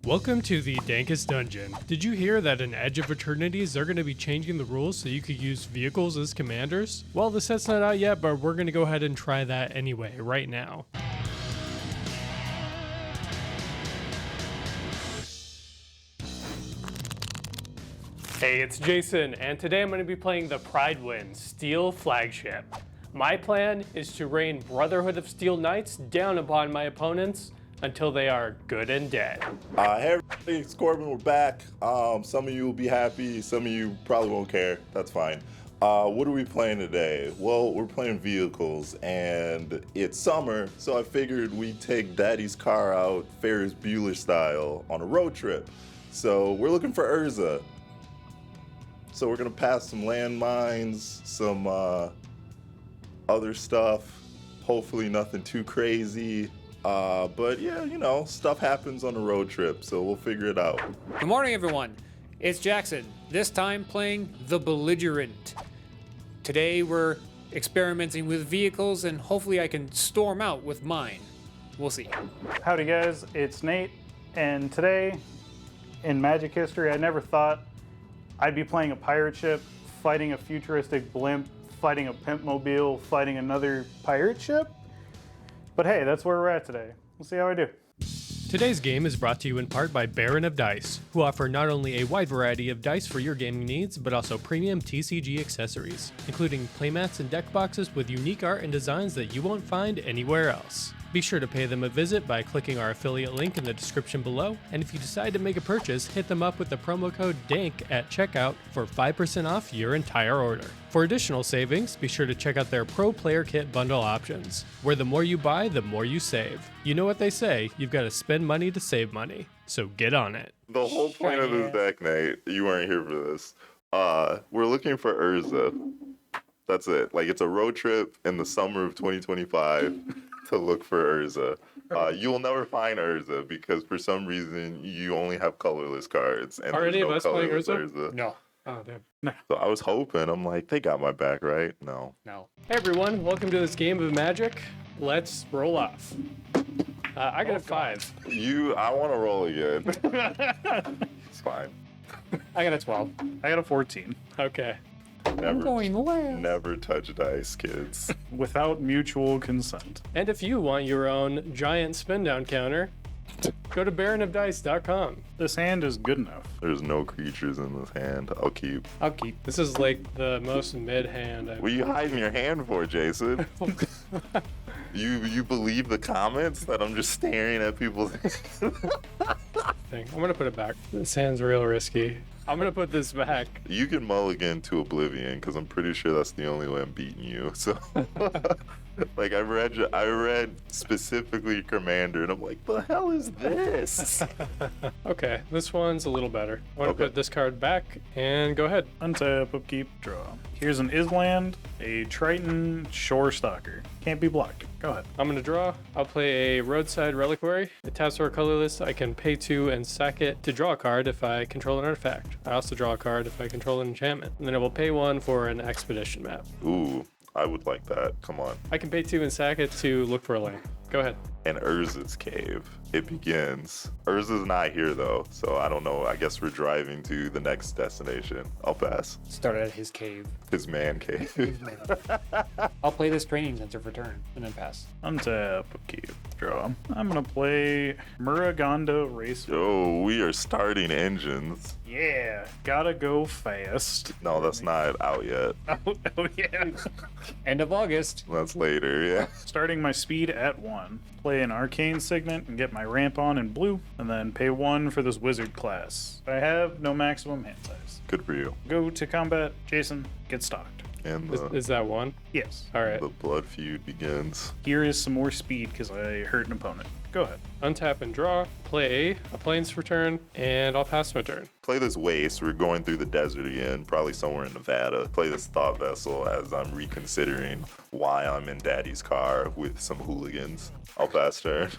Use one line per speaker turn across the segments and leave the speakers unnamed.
Welcome to the Dankest Dungeon. Did you hear that in Edge of Eternities they're going to be changing the rules so you could use vehicles as commanders? Well, the set's not out yet, but we're going to go ahead and try that anyway, right now. Hey, it's Jason, and today I'm going to be playing the Prydwen Steel Flagship. My plan is to rain Brotherhood of Steel Knights down upon my opponents until they are good and dead.
Hey everybody, it's Corbin, we're back. Some of you will be happy, some of you probably won't care, that's fine. What are we playing today? Well, we're playing vehicles, and it's summer, so I figured we'd take Daddy's car out Ferris Bueller style on a road trip. So we're looking for Urza. So we're gonna pass some landmines, some other stuff, hopefully nothing too crazy. But yeah, you know, stuff happens on a road trip, so we'll figure it out.
Good morning, everyone. It's Jackson, this time playing the Belligerent. Today we're experimenting with vehicles, and hopefully I can storm out with mine. We'll see.
Howdy guys, it's Nate, and today in Magic history I never thought I'd be playing a pirate ship, fighting a futuristic blimp, fighting a pimpmobile, fighting another pirate ship. But hey, that's where we're at today. We'll see how I do.
Today's game is brought to you in part by Belligerent of Dice, who offer not only a wide variety of dice for your gaming needs, but also premium TCG accessories, including playmats and deck boxes with unique art and designs that you won't find anywhere else. Be sure to pay them a visit by clicking our affiliate link in the description below, and if you decide to make a purchase, hit them up with the promo code DANK at checkout for 5% off your entire order. For additional savings, be sure to check out their Pro Player Kit bundle options, where the more you buy, the more you save. You know what they say, you've got to spend money to save money, so get on it.
The whole point of this deck, Nate, you weren't here for this. We're looking for Urza. That's it. Like, it's a road trip in the summer of 2025 to look for Urza. You will never find Urza because for some reason you only have colorless cards. And
Are any of us playing
colorless
Urza?
No.
Oh, damn.
So I was hoping, I'm like, they got my back, right? No.
No.
Hey everyone, welcome to this game of Magic. Let's roll off. I got a 5.
I want to roll again. It's fine.
I got a 12.
I got a 14.
Okay.
Never touch dice, kids.
Without mutual consent.
And if you want your own giant spin down counter, go to baronofdice.com.
This hand is good enough.
There's no creatures in this hand. I'll keep.
This is like the most mid hand
What are you hiding your hand for, Jason? You believe the comments that I'm just staring at people's
thing. I'm gonna put it back. This hand's real risky. I'm gonna put this back.
You can mulligan to Oblivion because I'm pretty sure that's the only way I'm beating you. So, like, I read specifically Commander, and I'm like, the hell is this?
Okay, this one's a little better. I want to
Okay.
put this card back and go ahead.
Untap, upkeep, draw. Here's an Island, a Triton, Shore Stalker. Can't be blocked. Go ahead.
I'm gonna draw. I'll play a Roadside Reliquary. It taps for a colorless. I can pay 2 and sack it to draw a card if I control an artifact. I also draw a card if I control an enchantment. And then I will pay 1 for an expedition map.
Ooh, I would like that. Come on.
I can pay 2 and sack it to look for a lane. Go ahead.
And Urza's Cave. It begins. Urza's not here though, so I don't know. I guess we're driving to the next destination. I'll pass.
Start at his cave.
His man cave.
I'll play this training center for turn and then pass.
Untap, upkeep, draw. I'm gonna play Muragonda Race.
Oh, we are starting engines.
Yeah, gotta go fast.
No, that's not out yet.
Oh yeah.
End of August.
That's later, yeah.
Starting my speed at 1. Play an Arcane Signet and get my ramp on in blue, and then pay 1 for this wizard class. I have no maximum hand size.
Good for you.
Go to combat, Jason, get stocked.
And
Is that 1?
Yes.
All right.
the blood feud begins.
Here is some more speed because I hurt an opponent. Go ahead.
Untap and draw. Play a Plains for turn, and I'll pass my turn.
Play this waste. We're going through the desert again, probably somewhere in Nevada. Play this thought vessel as I'm reconsidering why I'm in Daddy's car with some hooligans. I'll pass turn.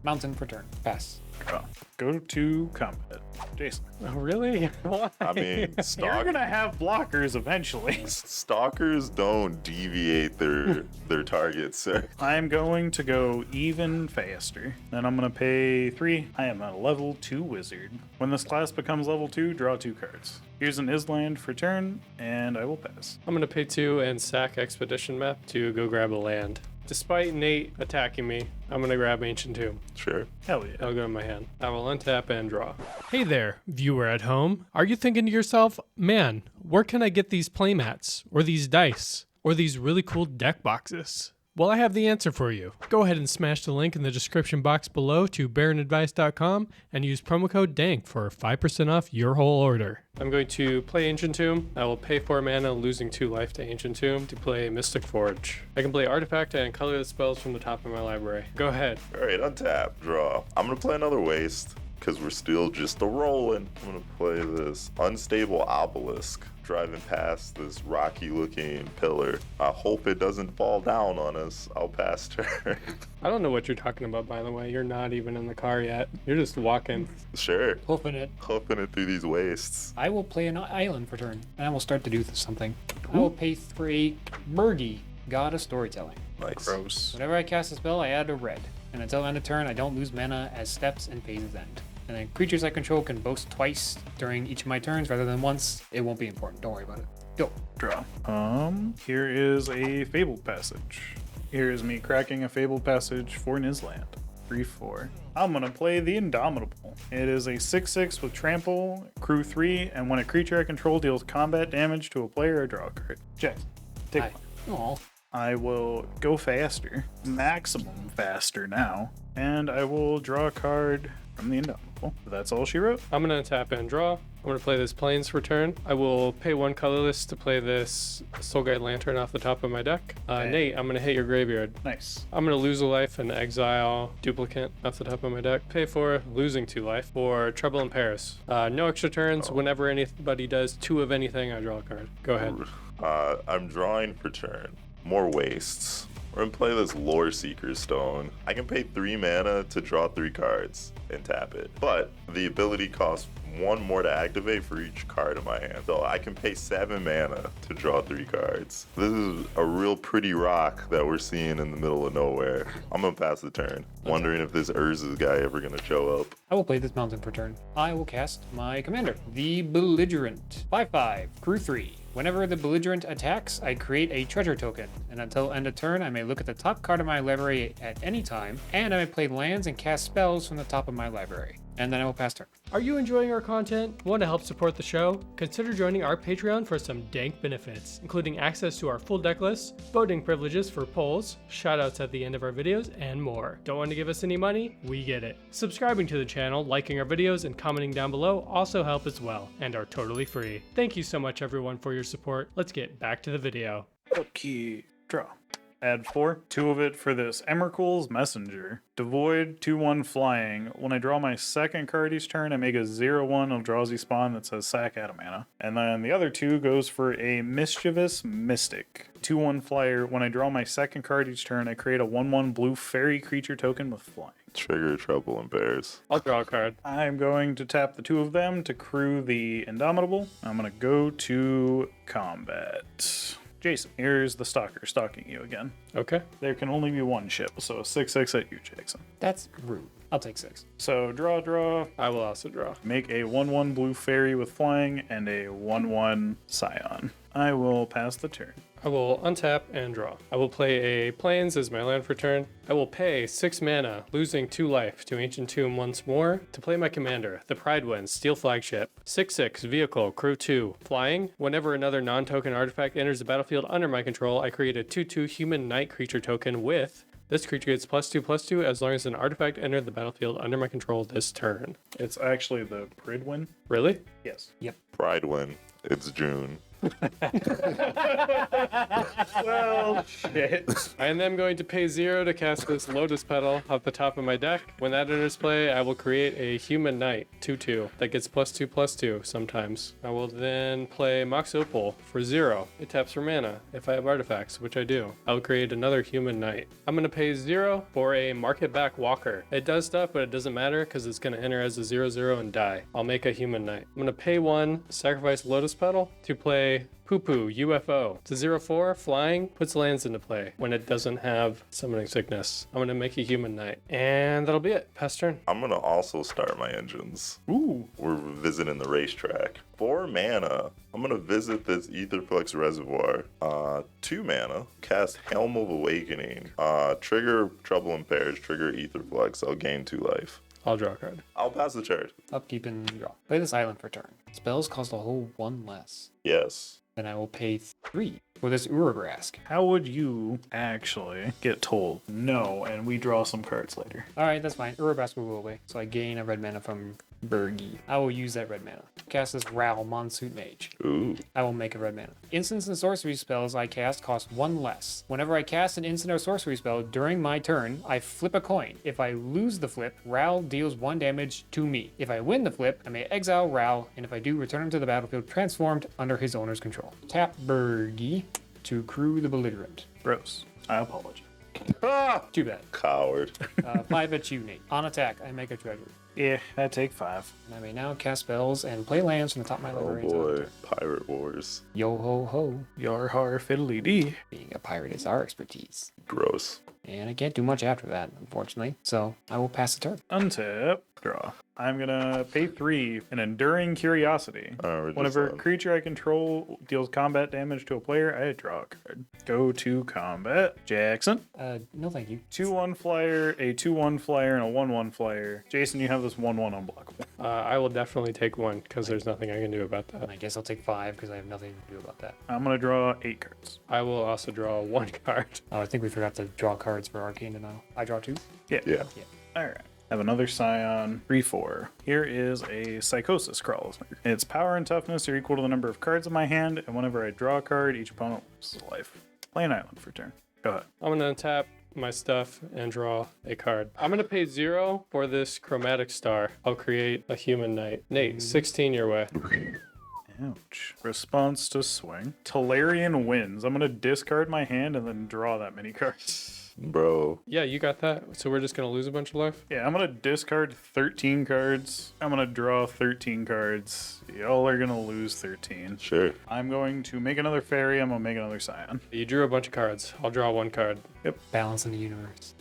Mountain for turn. Pass.
Draw. Go to combat. Jason.
Oh, really? Why?
I mean,
You're gonna have blockers eventually.
stalkers don't deviate their targets, sir.
I'm going to go even faster. Then I'm gonna pay 3. I am a level 2 wizard. When this class becomes level 2, draw 2 cards. Here's an Island for turn, and I will pass.
I'm gonna pay 2 and sack Expedition Map to go grab a land. Despite Nate attacking me, I'm gonna grab Ancient Tomb.
Sure.
Hell yeah.
That'll go in my hand. I will untap and draw. Hey there, viewer at home. Are you thinking to yourself, man, where can I get these playmats, or these dice, or these really cool deck boxes? Well, I have the answer for you. Go ahead and smash the link in the description box below to baronadvice.com and use promo code DANK for 5% off your whole order. I'm going to play Ancient Tomb. I will pay 4 mana, losing 2 life to Ancient Tomb to play Mystic Forge. I can play Artifact and color the spells from the top of my library. Go ahead.
All right, untap, draw. I'm gonna play another Waste because we're still just a rolling. I'm gonna play this Unstable Obelisk, driving past this rocky looking pillar. I hope it doesn't fall down on us. I'll pass turn.
I don't know what you're talking about, by the way. You're not even in the car yet. You're just walking.
Sure.
Hoofing it.
Hoofing it through these wastes.
I will play an island for turn, and I will start to do something. I will pay 3 Murgy, God of Storytelling.
Nice.
Gross.
Whenever I cast a spell, I add a red. And until end of turn, I don't lose mana as steps and phases end. And then creatures I control can boast twice during each of my turns rather than once. It won't be important. Don't worry about it. Go.
Draw. Here is a Fabled Passage. Here is me cracking a Fabled Passage for an Island. 3/4. I'm gonna play the Indomitable. It is a 6/6 with Trample, Crew 3, and when a creature I control deals combat damage to a player, I draw a card. Jackson, take one.
Aw.
I will go faster, maximum faster now, and I will draw a card from the Indomitable. That's all she wrote.
I'm gonna tap and draw. I'm gonna play this Plains for turn. I will pay 1 colorless to play this Soul Guide Lantern off the top of my deck. Nate, I'm gonna hit your graveyard.
Nice.
I'm gonna lose a life and exile Duplicate off the top of my deck. Pay 4, losing 2 life for Trouble in Paris. No extra turns. Whenever anybody does 2 of anything, I draw a card. Go ahead.
I'm drawing for turn. More wastes. We're gonna play this Lore Seeker Stone. I can pay 3 mana to draw 3 cards and tap it. But the ability costs 1 more to activate for each card in my hand. So I can pay 7 mana to draw 3 cards. This is a real pretty rock that we're seeing in the middle of nowhere. I'm gonna pass the turn. Wondering if this Urza's guy ever gonna show up.
I will play this mountain for turn. I will cast my commander, the Belligerent. 5/5, Crew 3. Whenever the Belligerent attacks, I create a treasure token, and until end of turn, I may look at the top card of my library at any time, and I may play lands and cast spells from the top of my library. And then I will pass turn.
Are you enjoying our content? Want to help support the show? Consider joining our Patreon for some dank benefits, including access to our full deck list, voting privileges for polls, shoutouts at the end of our videos, and more. Don't want to give us any money? We get it. Subscribing to the channel, liking our videos, and commenting down below also help as well, and are totally free. Thank you so much everyone for your support. Let's get back to the video.
Okay, draw. Add 4, 2 of it for this Emrakul's Messenger. Devoid, 2/1 flying. When I draw my second card each turn, I make a 0/1 of Drowsy Spawn that says sack out of mana. And then the other 2 goes for a Mischievous Mystic. 2/1 flyer. When I draw my second card each turn, I create a 1/1 blue fairy creature token with flying.
Trigger Trouble in Paris.
I'll draw a card.
I'm going to tap the 2 of them to crew the Indomitable. I'm going to go to combat. Jason, here's the Stalker stalking you again.
Okay.
There can only be 1 ship, so a 6/6 at you, Jackson.
That's rude. I'll take 6.
So draw.
I will also draw.
Make a 1/1 blue fairy with flying and a 1/1 scion. I will pass the turn.
I will untap and draw. I will play a Plains as my land for turn. I will pay 6 mana, losing 2 life to Ancient Tomb once more to play my commander, the Prydwen, Steel Flagship. 6/6, vehicle, crew 2, flying. Whenever another non-token artifact enters the battlefield under my control, I create a 2/2 human knight creature token with this creature gets +2/+2 as long as an artifact entered the battlefield under my control this turn.
It's actually the Prydwen.
Really?
Yes.
Yep.
Prydwen. It's June.
Well, shit.
I am then going to pay 0 to cast this Lotus Petal off the top of my deck. When that enters play, I will create a Human Knight 2/2 that gets +2/+2 sometimes. I will then play Mox Opal for 0. It taps for mana if I have artifacts, which I do. I'll create another Human Knight. I'm going to pay 0 for a Market Back Walker. It does stuff, but it doesn't matter because it's going to enter as a 0/0 and die. I'll make a Human Knight. I'm going to pay 1, sacrifice Lotus Petal to play Poo Poo UFO. It's a 0/4 flying, puts lands into play when it doesn't have summoning sickness. I'm gonna make a Human Knight. And that'll be it. Pass turn.
I'm gonna also start my engines.
Ooh.
We're visiting the racetrack. 4 mana. I'm gonna visit this Aetherflux Reservoir. 2 mana. Cast Helm of Awakening. Trigger Trouble in Pairs. Trigger Aetherflux. I'll gain 2 life.
I'll draw a card.
I'll pass the charge.
Upkeep and draw. Play this island for turn. Spells cost a whole 1 less.
Yes.
Then I will pay 3 for this Urabrask.
How would you actually get told no and we draw some cards later?
Alright, that's fine. Urabrask will go away. So I gain a red mana from Bergie. I will use that red mana. Cast this Ral Monsoon Mage.
Ooh.
I will make a red mana. Instants and sorcery spells I cast cost 1 less. Whenever I cast an instant or sorcery spell during my turn, I flip a coin. If I lose the flip, Ral deals 1 damage to me. If I win the flip, I may exile Ral, and if I do, return him to the battlefield transformed under his owner's control. Tap Bergie to crew the Belligerent.
Gross. I apologize.
Ah!
Too bad.
Coward.
5 at you, Nate. On attack, I make a treasure.
Yeah, I take 5.
And I may now cast spells and play lands from the top of my
Oh
library. until
boy.
turn.
Pirate Wars.
Yo ho ho.
Yar har fiddly dee.
Being a pirate is our expertise.
Gross.
And I can't do much after that, unfortunately. So I will pass the turn.
Untap. Draw. I'm gonna pay 3 an Enduring Curiosity.
We're just
Whenever a
on.
creature I control deals combat damage to a player, I draw a card. Go to combat. Jackson.
No thank you.
2/1 flyer, a 2/1 flyer, and a 1/1 flyer. Jason, you have this 1/1 unblockable.
I will definitely take 1 because there's nothing I can do about that.
I guess I'll take 5 because I have nothing to do about that.
I'm gonna draw 8 cards.
I will also draw 1 card.
Oh, I think we forgot to draw cards for Arcane Denial. I draw 2.
Yeah.
Alright. Have another Scion. 3/4. Here is a Psychosis Crawler. Its power and toughness are equal to the number of cards in my hand, and whenever I draw a card, each opponent loses a life. Play an island for turn. Go ahead.
I'm gonna tap my stuff and draw a card. I'm gonna pay 0 for this Chromatic Star. I'll create a Human Knight. Nate, 16 your way.
Ouch. Response to swing. Talarian wins. I'm gonna discard my hand and then draw that many cards.
Bro.
Yeah, you got that. So we're just gonna lose a bunch of life?
Yeah, I'm gonna discard 13 cards. I'm gonna draw 13 cards. Y'all are gonna lose 13.
Sure.
I'm going to make another fairy. I'm gonna make another Scion.
You drew a bunch of cards. I'll draw 1 card.
Balance in the universe.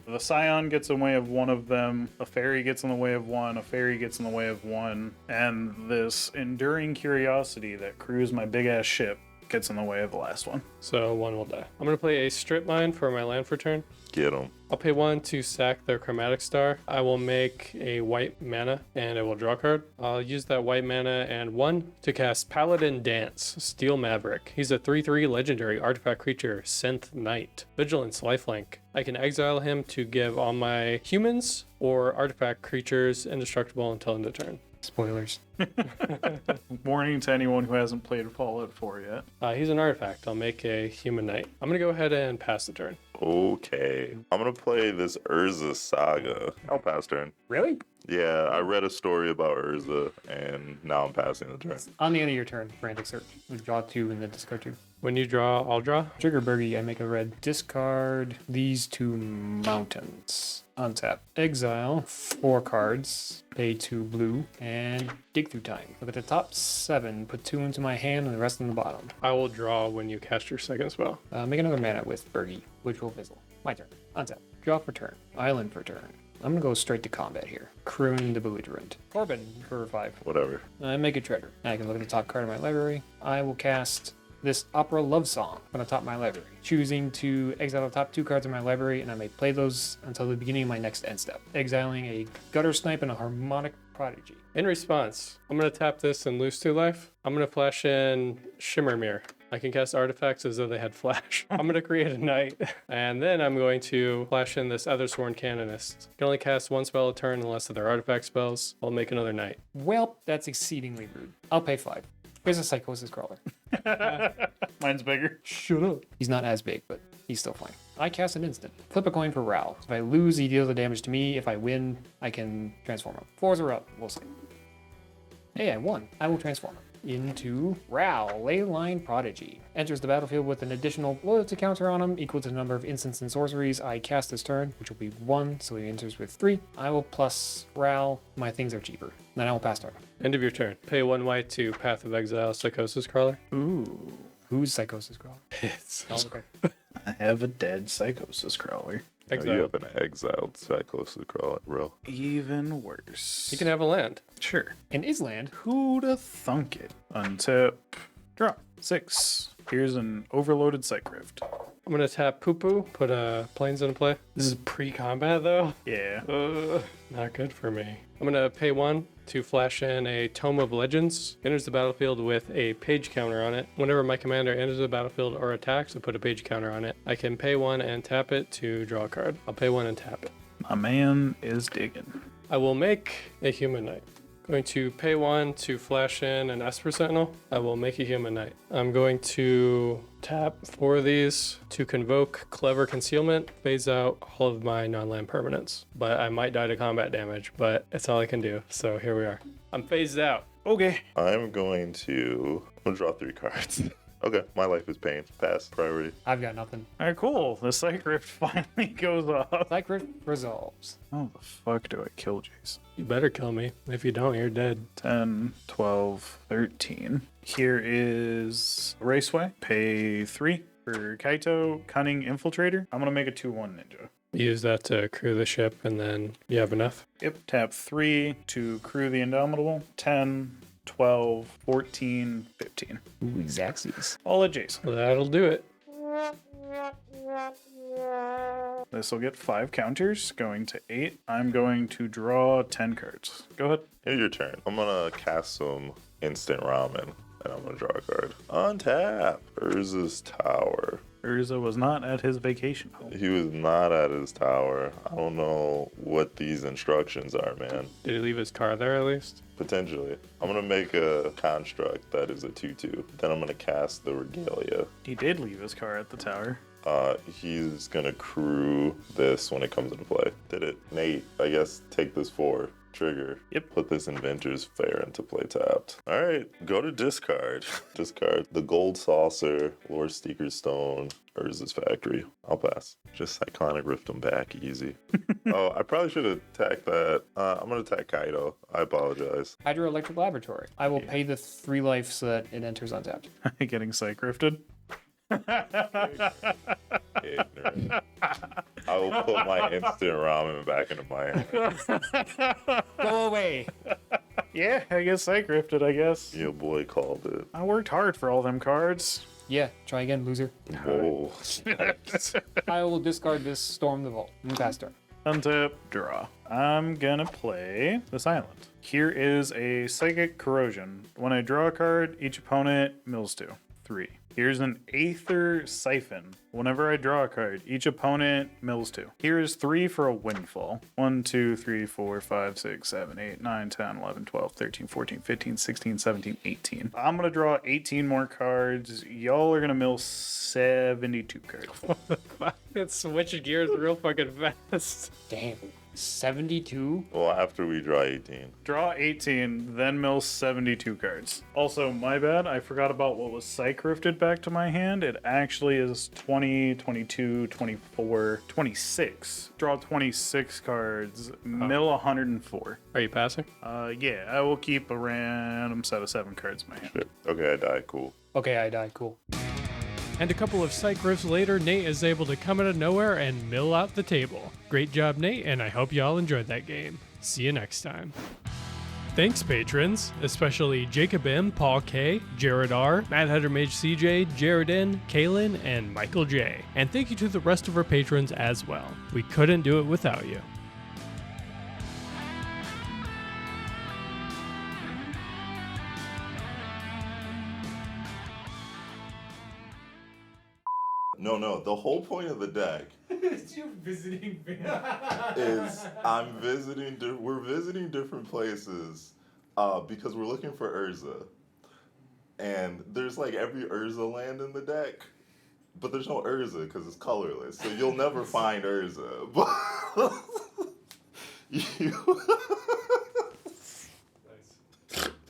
The Scion gets in the way of one of them. A fairy gets in the way of one. A fairy gets in the way of one. And this Enduring Curiosity that crews my big ass ship gets in the way of the last one.
So 1 will die. I'm gonna play a Strip Mine for my land for turn.
Get him.
I'll pay 1 to sack their Chromatic Star. I will make a white mana and I will draw a card. I'll use that white mana and 1 to cast Paladin Dance, Steel Maverick. He's a 3/3 legendary artifact creature, Synth Knight. Vigilance, lifelink. I can exile him to give all my humans or artifact creatures indestructible until end of turn.
Spoilers.
Warning to anyone who hasn't played Fallout 4 yet.
He's an artifact. I'll make a Human Knight. I'm gonna go ahead and pass the turn.
Okay. I'm gonna play this Urza Saga. I'll pass turn.
Really?
Yeah, I read a story about Urza, and now I'm passing the turn.
On the end of your turn, Frantic Search. We draw 2 and then discard 2.
When you draw, I'll draw.
Trigger Bergie, I make a red. Discard these 2 mountains. Untap. Exile 4 cards. Pay 2 blue. And dig through time. Look at the top 7. Put 2 into my hand and the rest in the bottom.
I will draw when you cast your second spell.
Make another mana with Bergie, which will fizzle. My turn. Untap. Draw for turn. Island for turn. I'm gonna go straight to combat here. Crewing the Belligerent. Corbin for 5.
Whatever.
I make a treasure. I can look at the top card of my library. I will cast this Opera Love Song on the top of my library, choosing to exile the top 2 cards of my library, and I may play those until the beginning of my next end step. Exiling a Gutter Snipe and a Harmonic Prodigy.
In response, I'm going to tap this and lose 2 life. I'm going to flash in Shimmer Mirror. I can cast artifacts as though they had flash. I'm going to create a knight, and then I'm going to flash in this other sworn canonist. Can only cast one spell a turn unless they're artifact spells. I'll make another knight.
Well, that's exceedingly rude. I'll pay 5. Here's a Psychosis Crawler.
Mine's bigger.
Shut up.
He's not as big, but he's still fine. I cast an instant. Flip a coin for Ral. If I lose, he deals the damage to me. If I win, I can transform him. 4s are up. We'll see. Hey, I won. I will transform him into Ral, Leyline Prodigy. Enters the battlefield with an additional loyalty counter on him equal to the number of instants and sorceries I cast this turn, which will be 1, so he enters with 3. I will plus Ral. My things are cheaper. Then I will pass turn.
End of your turn. Pay 1 white to Path of Exile Psychosis Crawler.
Ooh.
Who's Psychosis Crawler?
It's
Oh, okay.
I have a dead Psychosis Crawler.
Exile.
You have an exiled Psychosis Crawler, bro.
Even worse.
You can have a land.
Sure.
And Island.
Who'da thunk it? Untap. Draw. 6. Here's an overloaded Psych Rift.
I'm going to tap Poo Poo, put planes into play. This is pre-combat though.
Yeah.
Not good for me. I'm going to pay 1 to flash in a Tome of Legends. Enters the battlefield with a page counter on it. Whenever my commander enters the battlefield or attacks, I put a page counter on it. I can pay 1 and tap it to draw a card. I'll pay 1 and tap it.
My man is digging.
I will make a human knight. Going to pay 1 to flash in an Esper Sentinel. I will make a human knight. I'm going to tap 4 of these to convoke Clever Concealment, phase out all of my non-land permanents. But I might die to combat damage, but it's all I can do. So here we are. I'm phased out.
Okay.
I'm going to draw 3 cards. Okay, my life is pain. Pass. Priority.
I've got nothing.
All right, cool. The Psych Rift finally goes off.
Psych Rift resolves.
How the fuck do I kill Jace?
You better kill me. If you don't, you're dead.
10, 12, 13. Here is Raceway. Pay 3 for Kaito, Cunning Infiltrator. I'm going to make a 2-1 ninja.
Use that to crew the ship, and then you have enough.
Yep. Tap 3 to crew the Indomitable. 10, 12, 14, 15.
Ooh, Xaxes.
All at Jason.
Well, that'll do it.
This will get 5 counters, going to 8. I'm going to draw 10 cards. Go ahead.
Here's your turn. I'm gonna cast some instant ramen, and I'm gonna draw a card. Untap. Urza's Tower.
Urza was not at his vacation home.
He was not at his tower. I don't know what these instructions are, man.
Did he leave his car there at least?
Potentially. I'm gonna make a construct that is a 2/2. Then I'm gonna cast the Regalia.
He did leave his car at the tower.
He's gonna crew this when it comes into play. Did it. Nate, I guess take this 4. Trigger.
Yep.
Put this Inventor's Fair into play tapped. Alright, go to discard. Discard the Gold Saucer, Lord Steeker's Stone, Urza's Factory. I'll pass. Just Iconic Rift him back, easy. Oh, I probably should have attacked that. I'm gonna attack Kaido. I apologize.
Hydroelectric Laboratory. I will pay the 3 life so that it enters untapped.
Getting Psych Rifted.
Ignorant. I will put my instant ramen back into my hand.
Go away.
Yeah, I guess Psych Rifted, I guess.
Your boy called it.
I worked hard for all them cards.
Yeah, try again, loser.
Whoa.
I will discard this Storm the Vault. Pass turn.
Untap, draw. I'm gonna play this island. Here is a Psychic Corrosion. When I draw a card, each opponent mills 2. 3. Here's an Aether Siphon. Whenever I draw a card, each opponent mills 2. Here is 3 for a Windfall. 1, 2, 3, 4, 5, 6, 7, 8, 9, 10, 11, 12, 13, 14, 15, 16, 17, 18. I'm going to draw 18 more cards. Y'all are going to mill 72 cards.
It switched gears real fucking fast.
Damn. 72?
Well, after we draw 18.
Draw 18, then mill 72 cards. Also, my bad, I forgot about what was Psych Rifted back to my hand. It actually is 20, 22, 24, 26. Draw 26 cards, mill 104.
Are you passing?
Yeah, I will keep a random set of 7 cards in my hand.
Shit. Okay, I died. Cool.
Okay, I died. Cool.
And a couple of psych riffs later, Nate is able to come out of nowhere and mill out the table. Great job, Nate, and I hope y'all enjoyed that game. See you next time. Thanks, patrons, especially Jacob M, Paul K, Jared R, Mad Hatter Mage CJ, Jared N, Kaylin, and Michael J. And thank you to the rest of our patrons as well. We couldn't do it without you.
No. The whole point of the deck
It's you visiting
is we're visiting different places because we're looking for Urza. And there's like every Urza land in the deck, but there's no Urza because it's colorless. So you'll never find Urza. But you